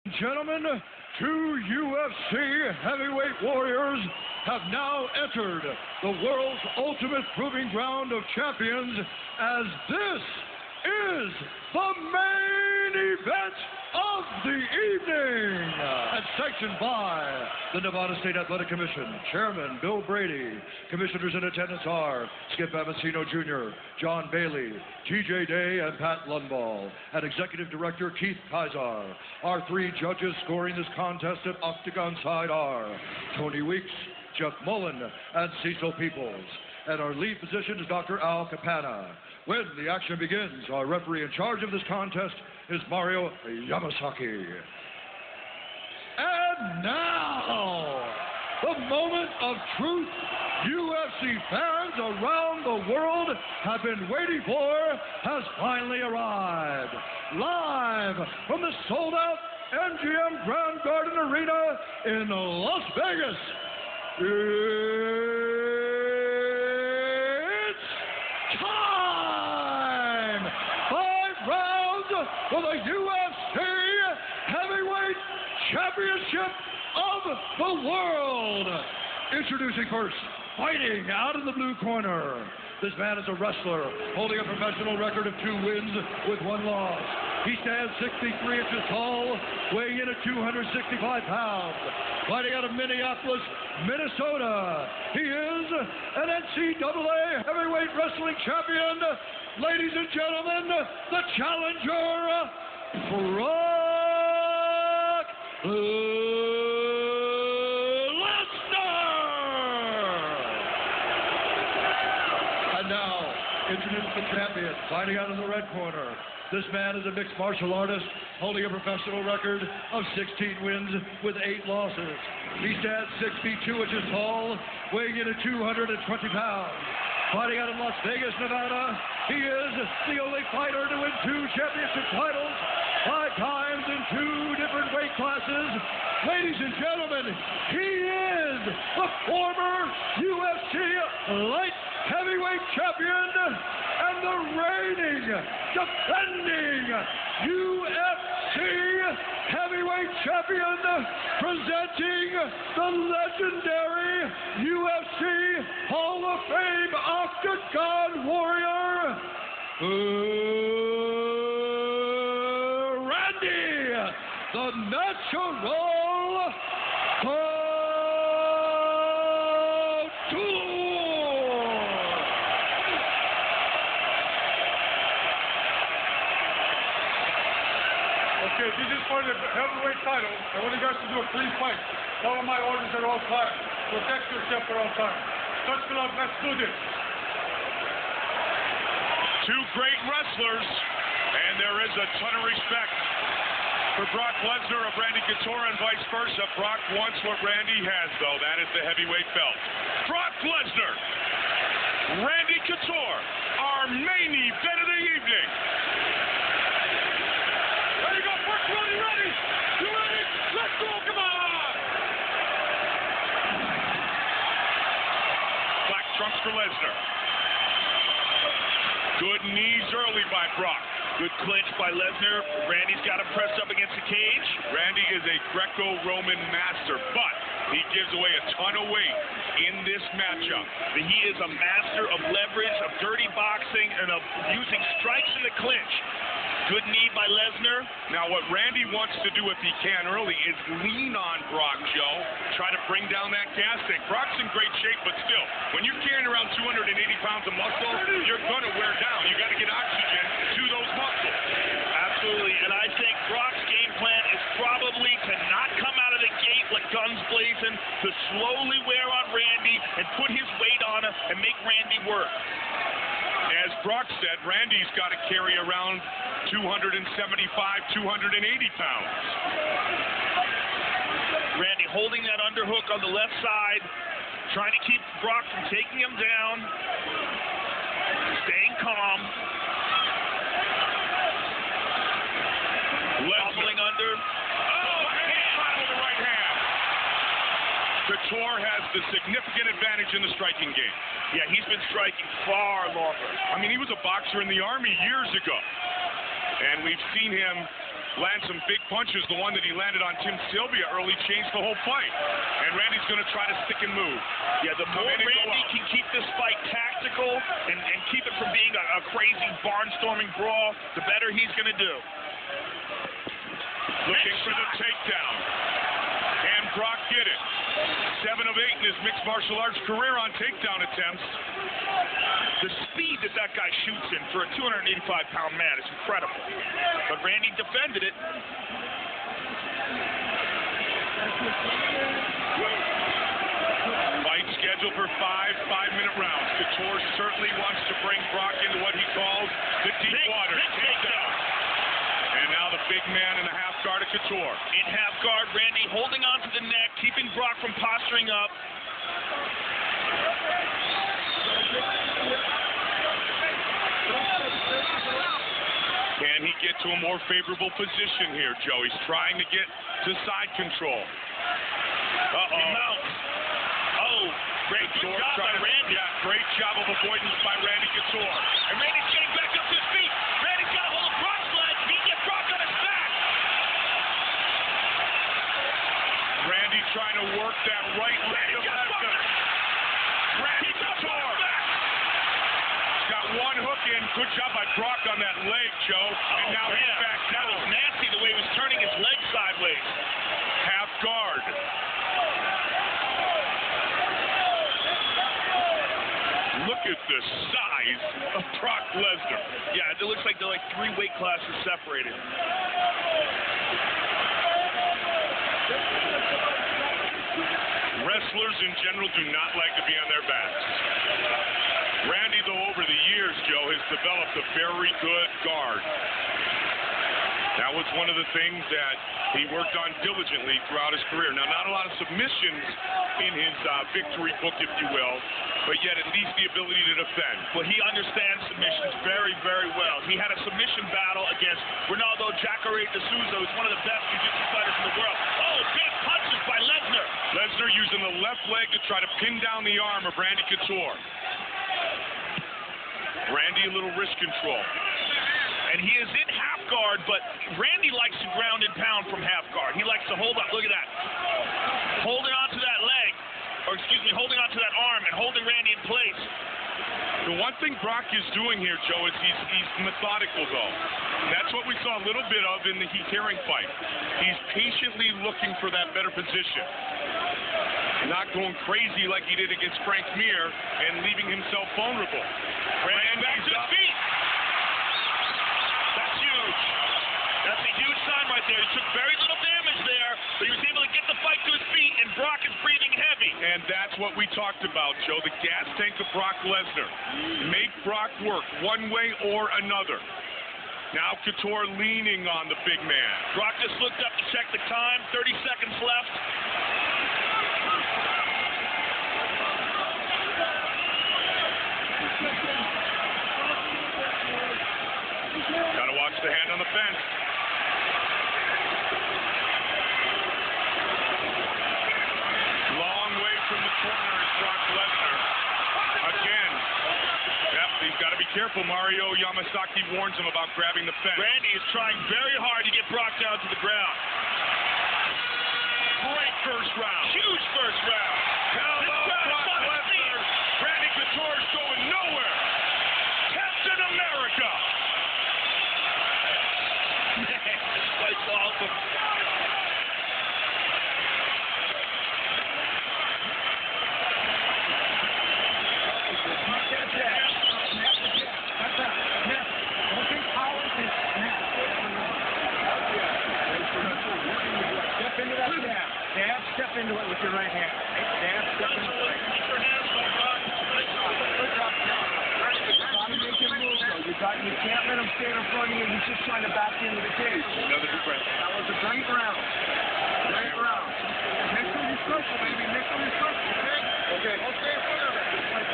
Gentlemen, two UFC heavyweight warriors have now entered the world's ultimate proving ground of champions, as this is the main event of the evening, and sanctioned by the Nevada State Athletic Commission, Chairman Bill Brady. Commissioners in attendance are Skip Avancino Jr., John Bailey, TJ Day, and Pat Lundvall, and Executive Director Keith Kaiser. Our three judges scoring this contest at Octagon side are Tony Weeks, Jeff Mullen, and Cecil Peoples. And our lead physician is Dr. Al Capana. When the action begins, our referee in charge of this contest is Mario Yamasaki. And now, the moment of truth UFC fans around the world have been waiting for has finally arrived. Live from the sold-out MGM Grand Garden Arena in Las Vegas, it's time! 5 rounds for the UFC Heavyweight Championship of the World. Introducing first, fighting out in the blue corner. This man is a wrestler, holding a professional record of 2 wins with 1 loss. He stands 63 inches tall, weighing in at 265 pounds. Fighting out of Minneapolis, Minnesota, he is an NCAA heavyweight wrestling champion. Ladies and gentlemen, the challenger, Brock Lesnar! And now, introduce the champion, fighting out in the red corner. This man is a mixed martial artist, holding a professional record of 16 wins with 8 losses. He stands 62 inches tall, weighing in at 220 pounds. Fighting out of Las Vegas, Nevada, he is the only fighter to win 2 championship titles, 5 times in 2 different weight classes. Ladies and gentlemen, he is the former UFC light heavyweight champion and the reigning, defending UFC heavyweight champion, presenting the legendary UFC Hall of Fame Octagon Warrior, Randy, the Natural Couture. Okay, this is for the heavyweight title. I want you guys to do a clean fight. Follow my orders at all times. Protect yourself at all times. Touch glove, let's do this. 2 great wrestlers, and there is a ton of respect for Brock Lesnar of Randy Couture and vice versa. Brock wants what Randy has, though. That is the heavyweight belt. Brock Lesnar, Randy Couture, our main event of the evening. Ready, go, first one, you ready? You ready? Let's go, come on! Black trunks for Lesnar. Good knees early by Brock. Good clinch by Lesnar. Randy's got him pressed up against the cage. Randy is a Greco-Roman master, but he gives away a ton of weight in this matchup. He is a master of leverage, of dirty boxing, and of using strikes in the clinch. Good knee by Lesnar. Now, what Randy wants to do if he can early is lean on Brock, Joe. Try to bring down that gas tank. Brock's in great shape, but still, when you're carrying around 280 pounds of muscle, you're going to wear down. You got to get oxygen to those muscles. Absolutely, and I think Brock's game plan is probably to not come out of the gate like guns blazing, to slowly wear on Randy and put his weight on him and make Randy work. As Brock said, Randy's got to carry around 275, 280 pounds. Randy holding that underhook on the left side, trying to keep Brock from taking him down, staying calm. Wobbling under. Oh, and he caught with the right hand. Couture has the significant advantage in the striking game. Yeah, he's been striking far longer. I mean, he was a boxer in the Army years ago. And we've seen him land some big punches. The one that he landed on Tim Sylvia early changed the whole fight. And Randy's going to try to stick and move. Yeah, the more Randy can keep this fight tactical and keep it from being a crazy barnstorming brawl, the better he's going to do. Looking for the takedown. And Brock did it. 7 of 8 in his mixed martial arts career on takedown attempts. The speed that guy shoots in for a 285-pound man is incredible. But Randy defended it. Fight scheduled for 5 5-minute rounds. Couture certainly wants to bring Brock into what he calls the deep water takedown. And now the big man in the half guard of Couture. In half guard, Randy holding on to the neck, keeping Brock from posturing up. Can he get to a more favorable position here, Joe? He's trying to get to side control. He mounts. Oh, great job by Randy. Yeah, great job of avoidance by Randy Couture. And Randy's getting back up to his feet. Randy's got a hold of Brock's leg. He can get Brock on his back. Randy trying to work that right leg of Lesnar. Randy Couture. Got one hook in. Good job by Brock on that leg, Joe. And now he's back down. That was nasty the way he was turning his leg sideways. Half guard. Look at the size of Brock Lesnar. Yeah, it looks like they're like 3 weight classes separated. Wrestlers in general do not like to be on their backs. Randy, though, over the years, Joe, has developed a very good guard. That was one of the things that he worked on diligently throughout his career. Now, not a lot of submissions in his victory book, if you will, but yet at least the ability to defend. Well, he understands submissions very, very well. He had a submission battle against Ronaldo Jacare de Souza, who's one of the best jiu-jitsu fighters in the world. Oh, big punches by Lesnar. Lesnar using the left leg to try to pin down the arm of Randy Couture. Randy, a little wrist control. And he is in half guard, but Randy likes to ground and pound from half guard. He likes to hold up. Look at that. Holding on to that leg, or excuse me, holding on to that arm and holding Randy in place. The one thing Brock is doing here, Joe, is he's methodical, though. And that's what we saw a little bit of in the Heath Herring fight. He's patiently looking for that better position. Not going crazy like he did against Frank Mir and leaving himself vulnerable. Randy back to his feet. That's huge. That's a huge sign right there. He took very little damage there, but he was able to get the fight to his feet, and Brock is breathing heavy. And that's what we talked about, Joe, the gas tank of Brock Lesnar. Make Brock work one way or another. Now Couture leaning on the big man. Brock just looked up to check the time. 30 seconds left. Got to watch the hand on the fence. Long way from the corner is Brock Lesnar. Again. Yep, he's got to be careful. Mario Yamasaki warns him about grabbing the fence. Randy is trying very hard to get Brock down to the ground. Great first round. Huge first round. Hello, Brock Lesnar. Randy Couture's going nowhere. Captain America. Man, this fight's awesome. Step into it with your right hand. Dab, step into it. You can't let him stay in front of you. He's just trying to back into the cage. Another deep breath. That was a great round. Great round. Make sure you circle, baby. Make sure you circle, okay? Okay. Don't stay in front of it. Just like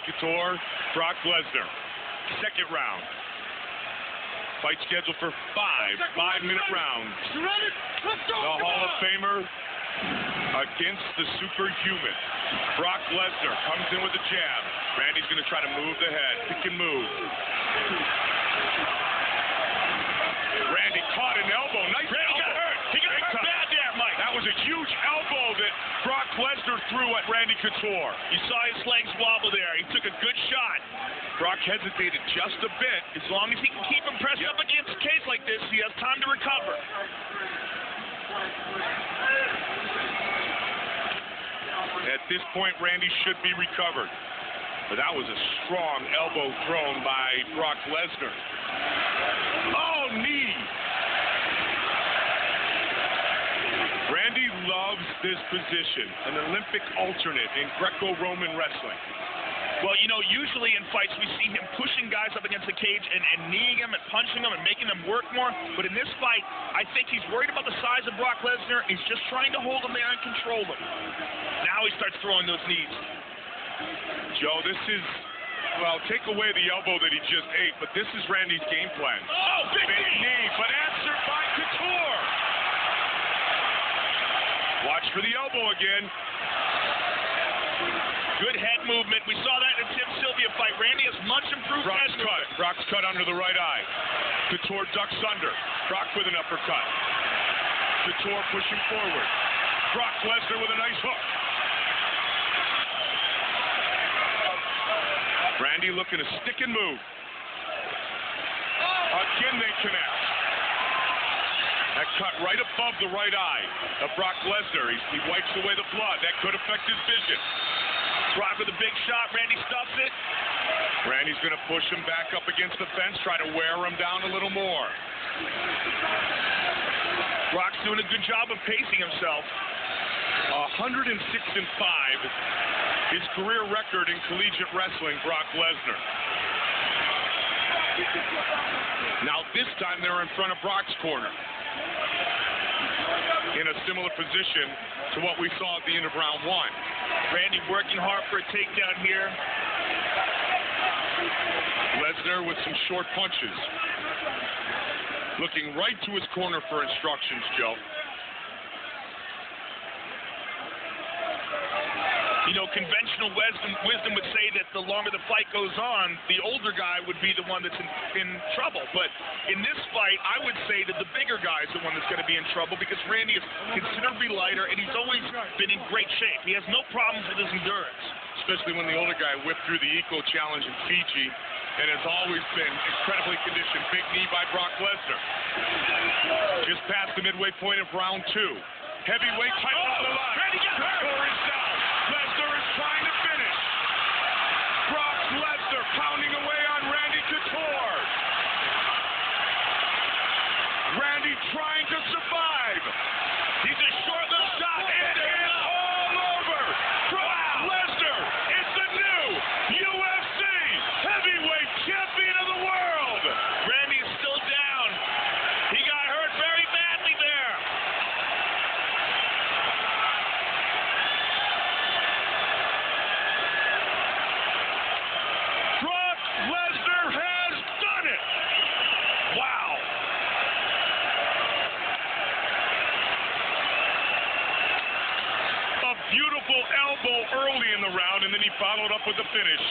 Couture, Brock Lesnar. second round. Fight scheduled for 5-minute rounds. You ready? Let's go. The Hall of Famer against the superhuman. Brock Lesnar comes in with a jab. Randy's going to try to move the head. Pick and move. Randy caught an elbow. Nice Randy elbow. got hurt. He got hurt bad there, Mike. That was a huge elbow that Brock Lesnar threw at Randy Couture. You saw his legs wobble there. He took a good shot. Brock hesitated just a bit. As long as he can keep him pressed up against a cage like this, he has time to recover. At this point, Randy should be recovered. But that was a strong elbow thrown by Brock Lesnar. Oh, knee! Randy loves this position, an Olympic alternate in Greco-Roman wrestling. Well, you know, usually in fights we see him pushing guys up against the cage and kneeing them and punching them and making them work more. But in this fight, I think he's worried about the size of Brock Lesnar. He's just trying to hold him there and control him. Now he starts throwing those knees. Joe, this is, well, take away the elbow that he just ate, but this is Randy's game plan. Oh, big knee, but answered by Couture. Watch for the elbow again. Good head movement. We saw that in the Tim Sylvia fight. Randy has much improved head movement. Brock's cut under the right eye. Couture ducks under. Brock with an uppercut. Couture pushing forward. Brock Lesnar with a nice hook. Randy looking to stick and move. Again they connect. That cut right above the right eye of Brock Lesnar. He wipes away the blood. That could affect his vision. Brock with a big shot. Randy stuffs it. Randy's going to push him back up against the fence, try to wear him down a little more. Brock's doing a good job of pacing himself. 106-5, his career record in collegiate wrestling, Brock Lesnar. Now this time they're in front of Brock's corner, in a similar position to what we saw at the end of round one. Randy working hard for a takedown here. Lesnar with some short punches. Looking right to his corner for instructions, Joe. You know, conventional wisdom would say that the longer the fight goes on, the older guy would be the one that's in trouble. But in this fight, I would say that the bigger guy is the one that's going to be in trouble because Randy is considerably lighter, and he's always been in great shape. He has no problems with his endurance. Especially when the older guy whipped through the Eco Challenge in Fiji and has always been incredibly conditioned. Big knee by Brock Lesnar. Just past the midway point of round two. Heavyweight title on the line. Randy gets hurt. Couture is down. Lesnar is trying to finish. Brock Lesnar pounding away on Randy Couture. Randy trying to survive. He's a short-lived shot. It is all over. Brock Lesnar is the new UFC heavyweight champion of the world. Randy is still down. He got hurt very badly there. Brock Lesnar has done it. Wow. A beautiful elbow early in the round, and then he followed up with the finish.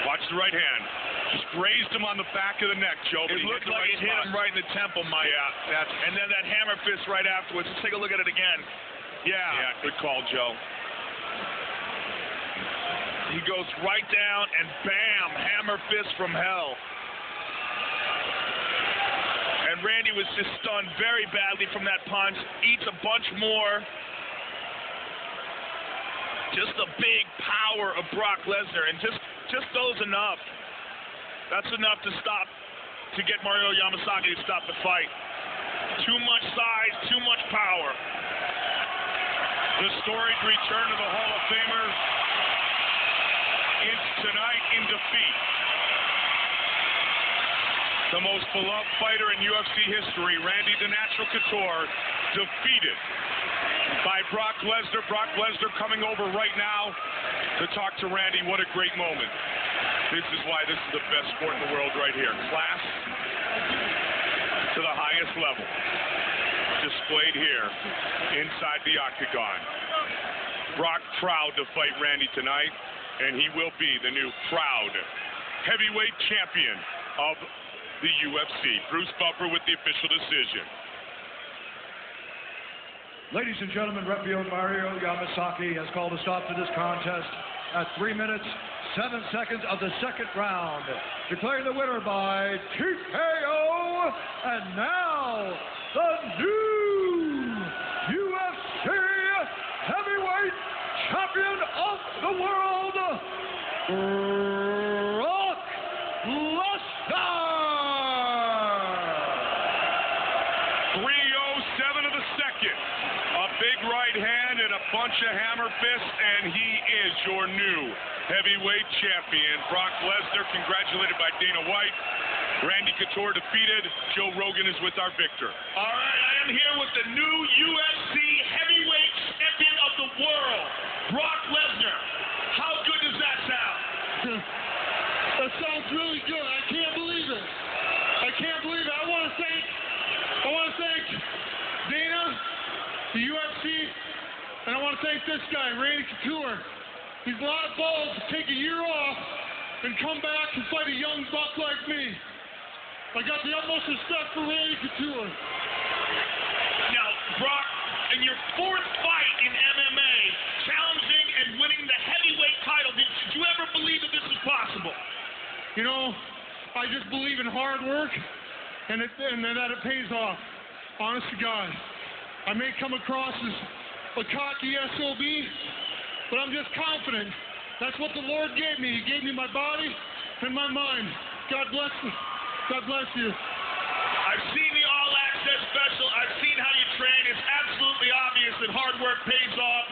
Watch the right hand. Just grazed him on the back of the neck, Joe. It looked like it hit him right in the temple, Mike. Yeah, And then that hammer fist right afterwards. Let's take a look at it again. yeah, good call, Joe. He goes right down and bam, hammer fist from hell. And Randy was just stunned very badly from that punch. Eats a bunch more. Just the big power of Brock Lesnar, and just those enough. That's enough to stop, to get Mario Yamasaki to stop the fight. Too much size, too much power. The storied return of the Hall of Famer is tonight in defeat. The most beloved fighter in UFC history, Randy the Natural Couture, defeated by Brock Lesnar. Brock Lesnar coming over right now to talk to Randy. What a great moment. This is why this is the best sport in the world right here. Class to the highest level. Displayed here inside the octagon. Brock proud to fight Randy tonight, and he will be the new proud heavyweight champion of the UFC. Bruce Buffer with the official decision. Ladies and gentlemen, Referee Mario Yamasaki has called a stop to this contest at 3 minutes, 7 seconds of the second round, declaring the winner by TKO, and now the new UFC heavyweight champion of the world, Brock Lesnar. 3:07 of the second. A big right hand and a bunch of hammer fists, and he is your new heavyweight champion. Brock Lesnar, congratulated by Dana White. Randy Couture defeated. Joe Rogan is with our victor. All right, I am here with the new UFC heavyweight champion of the world, Brock Lesnar. How good does that sound? That sounds really good. I can't believe it. I can't believe it. I want to thank Dana, the UFC, and I want to thank this guy, Randy Couture. He's a lot of balls to take a year off and come back and fight a young buck like me. I got the utmost respect for Randy Couture. Now, Brock, in your fourth fight in MMA, challenging and winning the heavyweight title, did you ever believe that this was possible? You know, I just believe in hard work and that it pays off. Honest to God. I may come across as a cocky SOB, but I'm just confident. That's what the Lord gave me. He gave me my body and my mind. God bless you. God bless you. I've seen the All Access special. I've seen how you train. It's absolutely obvious that hard work pays off.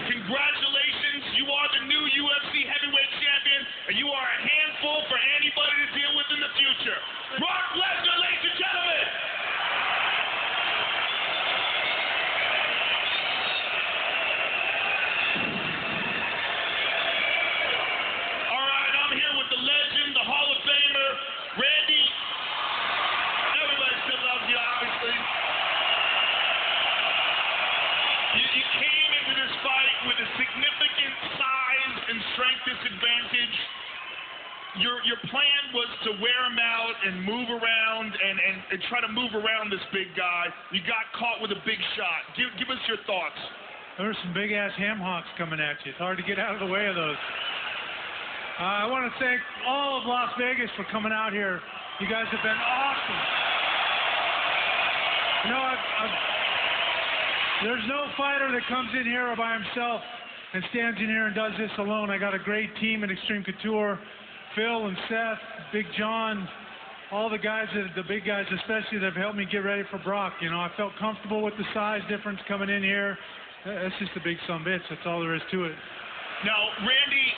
Congratulations. You are the new UFC heavyweight champion, and you are a handful for anybody to deal with in the future. Brock Lesnar, ladies and gentlemen. All right, I'm here with the legend, the Hall of Famer, Randy. Everybody still loves you, obviously. You came into this fight with a significant size and strength disadvantage. Your plan was to wear him out and move around and try to move around this big guy. You got caught with a big shot. Give us your thoughts. There's some big-ass ham hocks coming at you. It's hard to get out of the way of those. I want to thank all of Las Vegas for coming out here. You guys have been awesome. You know, there's no fighter that comes in here by himself and stands in here and does this alone. I got a great team in Extreme Couture. Phil and Seth, Big John, all the guys, the big guys especially, that have helped me get ready for Brock. You know, I felt comfortable with the size difference coming in here. That's just a big sumbitch. That's all there is to it. Now, Randy,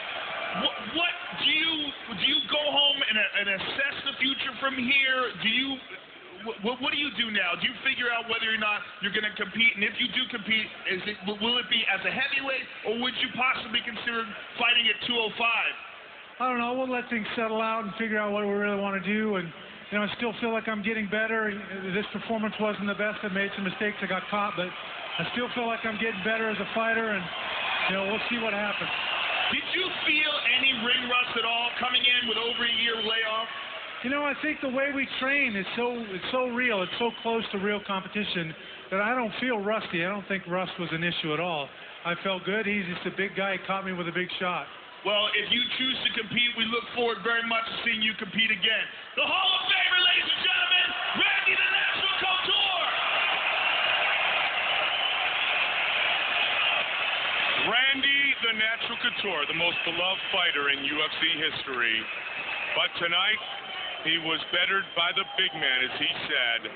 what do you go home and assess the future from here? What do you do now? Do you figure out whether or not you're going to compete? And if you do compete, will it be as a heavyweight, or would you possibly consider fighting at 205? I don't know. We'll let things settle out and figure out what we really want to do. And, you know, I still feel like I'm getting better. This performance wasn't the best. I made some mistakes. I got caught. But I still feel like I'm getting better as a fighter. And, you know, we'll see what happens. Did you feel any ring rust at all coming in with over a year layoff? You know, I think the way we train is so real. It's so close to real competition that I don't feel rusty. I don't think rust was an issue at all. I felt good. He's just a big guy. He caught me with a big shot. Well, if you choose to compete, we look forward very much to seeing you compete again. The Hall of Famer, ladies and gentlemen, Randy the Natural Couture. Randy the Natural Couture, the most beloved fighter in UFC history. But tonight, he was bettered by the big man, as he said.